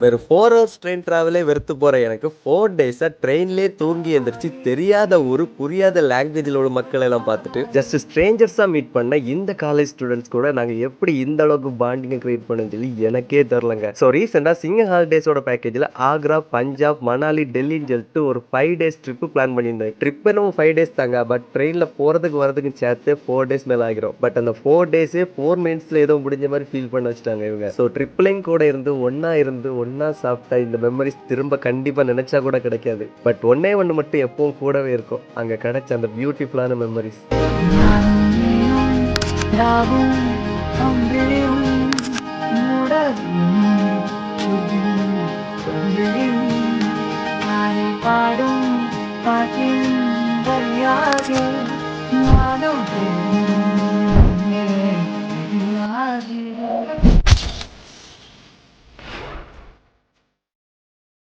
வெறும் 4 hours train டிராவலே வெறுத்து போற எனக்கு 4 டேஸா ட்ரெயின்லயே தூங்கி எந்திரிச்சு தெரியாத ஊரு, புரியாத லாங்குவேஜ்ல உள்ள மக்கள் எல்லாம் பார்த்துட்டு, ஜஸ்ட் ஸ்ட்ரேஞ்சர்ஸா மீட் பண்ண இந்த காலேஜ் ஸ்டூடண்ட்ஸ் கூட நாங்க எப்படி இந்த அளவுக்கு பாண்டிங்க கிரியேட் பண்ணோம்னு சொல்லி எனக்கே தெரியலங்க. ஸோ ரீசெண்டா சிங்க ஹாலிடேஸோட பேக்கேஜ்ல ஆக்ரா, பஞ்சாப், மணாலி, டெல்லின்னு சொல்லிட்டு ஒரு 5 டேஸ் ட்ரிப் பிளான் பண்ணியிருந்தேன். ட்ரிப் என்னமோ 5 டேஸ் தாங்க. பட் ட்ரெயின்ல போறதுக்கு வரதுக்கு சேர்த்து 4 டேஸ் மேல ஆகிரும். பட் அந்த 4 டேஸே 4 மினிட்ஸ்ல ஏதோ முடிஞ்ச மாதிரி ஃபீல் பண்ண வச்சுட்டாங்க இவங்க. ஸோ ட்ரிப்லையும் கூட இருந்து ஒண்ணா சாப்பிட்டா இந்த மெமரிஸ் திரும்ப கண்டிப்பா நினைச்சா கூட கிடைக்காது. பட் ஒண்ணே ஒண்ணு மட்டும் எப்பவும் கூடவே இருக்கும். அங்க கிடைச்ச அந்த பியூட்டிஃபுல்லான மெமரிஸ். ஞானம் நீயும் யாவும் அம்பியும் மூடவும் சொல்லியும் நானே பாடும் பாட்டின் வழியாக நானும்